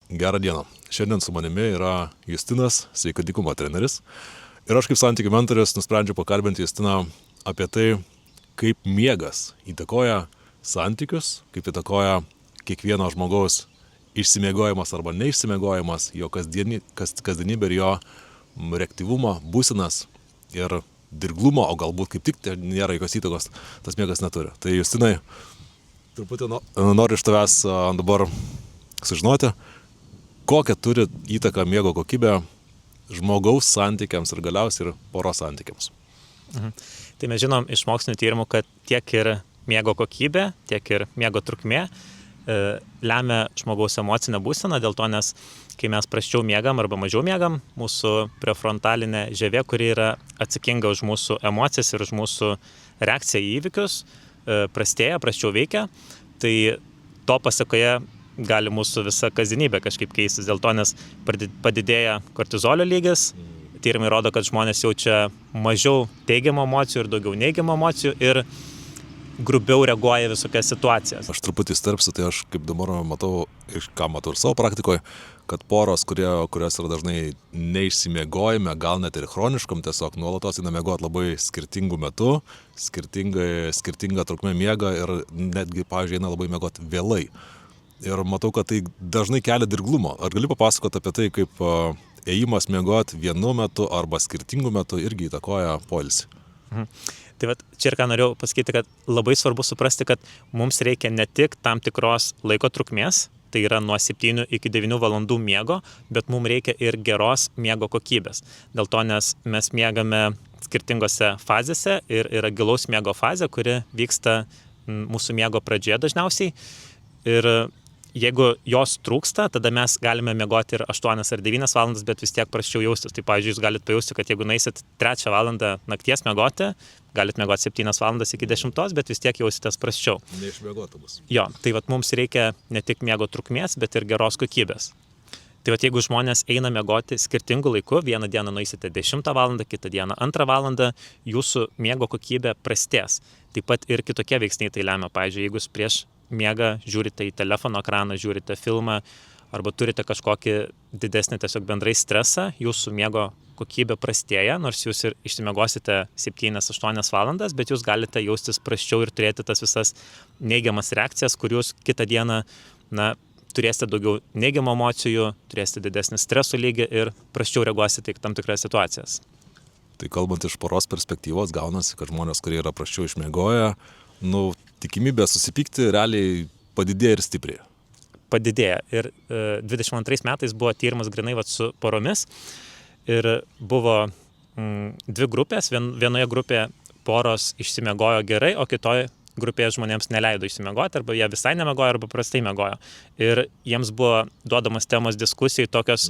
Gerą dieną. Šiandien su manimi yra Justinas, sveikatingumo treneris. Ir aš kaip santykių mentorius nusprendžiau pakalbinti Justiną apie tai, kaip miegas įtakoja santykius, kaip įtakoja kiekvieno žmogaus išsimiegojimas arba neišsimiegojimas, jo kasdienybė ir jo reaktyvumo, būsenas ir dirglumo, o galbūt kaip tik nėra jokios įtakos, tas miegas neturi. Tai Justinai, truputį noriu iš tavęs dabar sužinoti, kokią turi įtaką miego kokybė žmogaus santykiams ir galiausiai ir poros santykiams. Tai mes žinom iš mokslinių tyrimų, kad tiek ir miego kokybė, tiek ir miego trukmė lemia žmogaus emocinę būseną, dėl to, nes kai mes prasčiau miegam arba mažiau miegam, mūsų prefrontalinė žievė, kuri yra atsakinga už mūsų emocijas ir už mūsų reakciją į įvykius, prastėja, prasčiau veikia, tai to pasekoje gali mūsų visa kasdienybė kažkaip keistis, dėl to, nes padidėja kortizolio lygis, tyrimai rodo, kad žmonės jaučia mažiau teigiamų emocijų ir daugiau neigiamų emocijų ir grubiau reaguoja visokias situacijas. Aš truputį įsterpsiu, tai aš kaip dabar matau, ką matau ir savo praktikoje, kad poros, kurios yra dažnai neišsimiegojime, gal net ir chroniškam, tiesiog nuolatos eina miegoti labai skirtingų metų, skirtinga trukmė miega ir netgi, pavyzdžiui, eina labai miegoti vėlai. Ir matau, kad tai dažnai kelia dirglumo. Ar gali papasakoti apie tai, kaip ėjimas miegoti vienu metu arba skirtingų metų irgi įtakoja poilsį? Tai vat, čia ir ką norėjau pasakyti, kad labai svarbu suprasti, kad mums reikia ne tik tam tikros laiko trukmės, tai yra nuo 7 iki 9 valandų miego, bet mums reikia ir geros miego kokybės. Dėl to, nes mes miegame skirtingose fazėse ir yra gilaus miego fazė, kuri vyksta mūsų miego pradžioje dažniausiai. Ir jeigu jos trūksta, tada mes galime miegoti ir 8 ar 9 valandas, bet vis tiek prasčiau jaustis. Tai pavyzdžiui, jūs galite pajausti, kad jeigu nueisit 3 valandą nakties miegoti, galite miegoti 7 valandas iki 10, bet vis tiek jausitės prasčiau. Neišmiegotų bus. Jo, tai vat mums reikia ne tik miego trukmės, bet ir geros kokybės. Tai vat jeigu žmonės eina miegoti skirtingų laikų, vieną dieną nueisite 10 valandą, kitą dieną 2 valandą, jūsų miego kokybė prastės. Taip pat ir kitokie veiksniai tai lemia. Pavyzdžiui, jeigu jūs prieš miegą žiūrite į telefono ekraną, žiūrite filmą arba turite kažkokį didesnį tiesiog bendrai stresą, jūsų miego kokybė prastėja, nors jūs ir išsimiegosite 7-8 valandas, bet jūs galite jaustis prasčiau ir turėti tas visas neigiamas reakcijas, kur jūs kitą dieną turėsite daugiau neigiamų emocijų, turėsite didesnį streso lygį ir prasčiau reaguosite į tam tikras situacijas. Tai kalbant iš poros perspektyvos, gaunasi, kad žmonės, kurie yra prasčiau išmiegoję, tikimybė susipykti realiai padidėja ir stipriai. Padidėja. Ir 22 metais buvo tyrimas grinai su poromis ir buvo 2 grupės. Vienoje grupėje poros išsimiegojo gerai, o kitoje grupėje žmonėms neleido išsimiegoti, arba jie visai nemiegojo, arba prastai miegojo. Ir jiems buvo duodamas temos diskusijai tokios,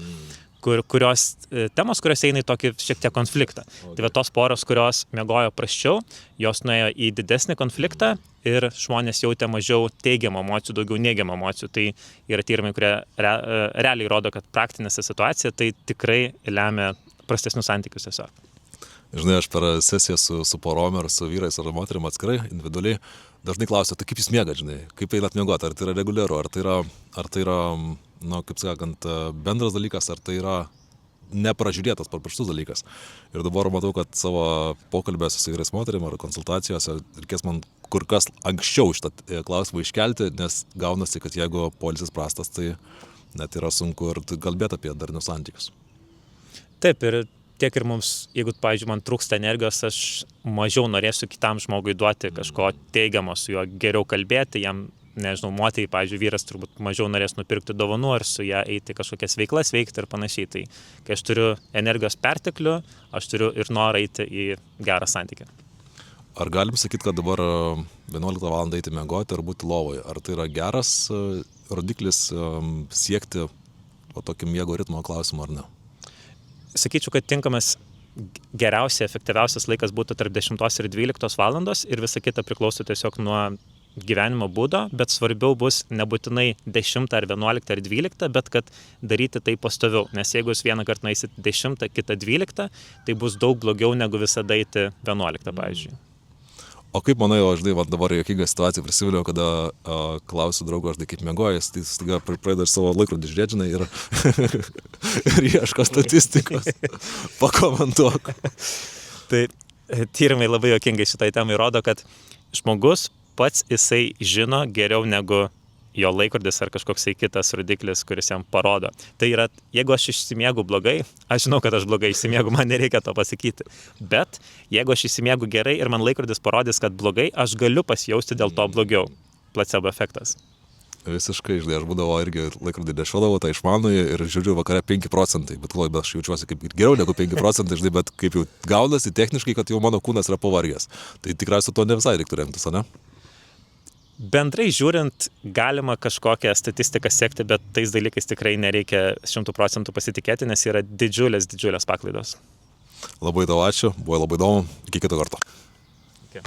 temos, kurios eina į tokį šiek tiek konfliktą. Tai va tos poros, kurios miegojo prasčiau, jos nuėjo į didesnį konfliktą ir žmonės jautė mažiau teigiamų emocijų, daugiau neigiamų emocijų. Tai yra tyrimai, kurie realiai rodo, kad praktinėse situacija tai tikrai lemia prastesnius santykius tiesiog. Žinai, aš per sesiją su porom ir su vyrais ar moterim atskirai, individualiai, dažnai klausiu, tai kaip jūs miegat, žinai, kaip einat miegoti, ar tai yra reguliaru, ar tai yra kaip sakant, bendras dalykas, ar tai yra nepražiūrėtas paprastus dalykas. Ir dabar matau, kad savo pokalbėse su vyrais moterim ar konsultacijose reikės man kur kas anksčiau šitą klausimą iškelti, nes gaunasi, kad jeigu poilsis prastas, tai net yra sunku ir kalbėti apie darnius santykius. Taip, ir tiek ir mums, jeigu, pavyzdžiui, man trūksta energijos, aš mažiau norėsiu kitam žmogui duoti kažko teigiamo, su juo geriau kalbėti, jam, nežinau, moteriai, pavyzdžiui, vyras turbūt mažiau norės nupirkti dovanų ar su ją eiti kažkokias veiklas veikti ir panašiai. Tai kai aš turiu energijos perteklių, aš turiu ir norą eiti į gerą santykį. Ar galim sakyti, kad dabar 11 val. Eiti miegoti ir būti lovoje? Ar tai yra geras rodiklis siekti tokį miego ritmo klausimą ar ne? Sakyčiau, kad tinkamas geriausiai, efektyviausias laikas būtų tarp 10 ir 12 valandos ir visa kita priklauso tiesiog nuo gyvenimo būdo, bet svarbiau bus nebūtinai 10 ar 11 ar 12, bet kad daryti tai pastoviau. Nes jeigu jūs vieną kartą nueisit 10, kitą 12, tai bus daug blogiau negu visada eiti 11, pavyzdžiui. O kaip manai, žinai, man dabar juokinga situacija prisiminiau, kada klausiu draugo, žinai, kaip mėgojas, tai staiga pradeda savo laikrodį žiūrėti, žinai, ir, ir ieško statistikos. Pakomentuok. Tai tyrimai labai juokingai šitai temai rodo, kad žmogus pats jisai žino geriau negu jo laikrodis ar kažkoksai kitas rodiklis, kuris jam parodo. Tai yra, jeigu aš išsimiegu blogai, aš žinau, kad aš blogai išsimiegu, man nereikia to pasakyti. Bet jeigu aš išsimiegu gerai ir man laikrodis parodys, kad blogai, aš galiu pasijausti dėl to blogiau. Placebo efektas. Visiškai, žinai, aš būdavo irgi laikrodį nešiodavau, tai išmanųjį ir žiūriu vakare 5 procentai, bet aš jaučiuosi kaip geriau negu 5 procentai, žinai, bet kaip jau gaunasi techniškai, kad jau mano kūnas yra pavargęs. Tai tikriausiai to ne visai reiktų remtis, ne? Bendrai žiūrint, galima kažkokią statistiką sekti, bet tais dalykais tikrai nereikia 100% pasitikėti, nes yra didžiulės paklaidos. Labai tau ačiū, buvo labai įdomu, iki kito karto. Okay.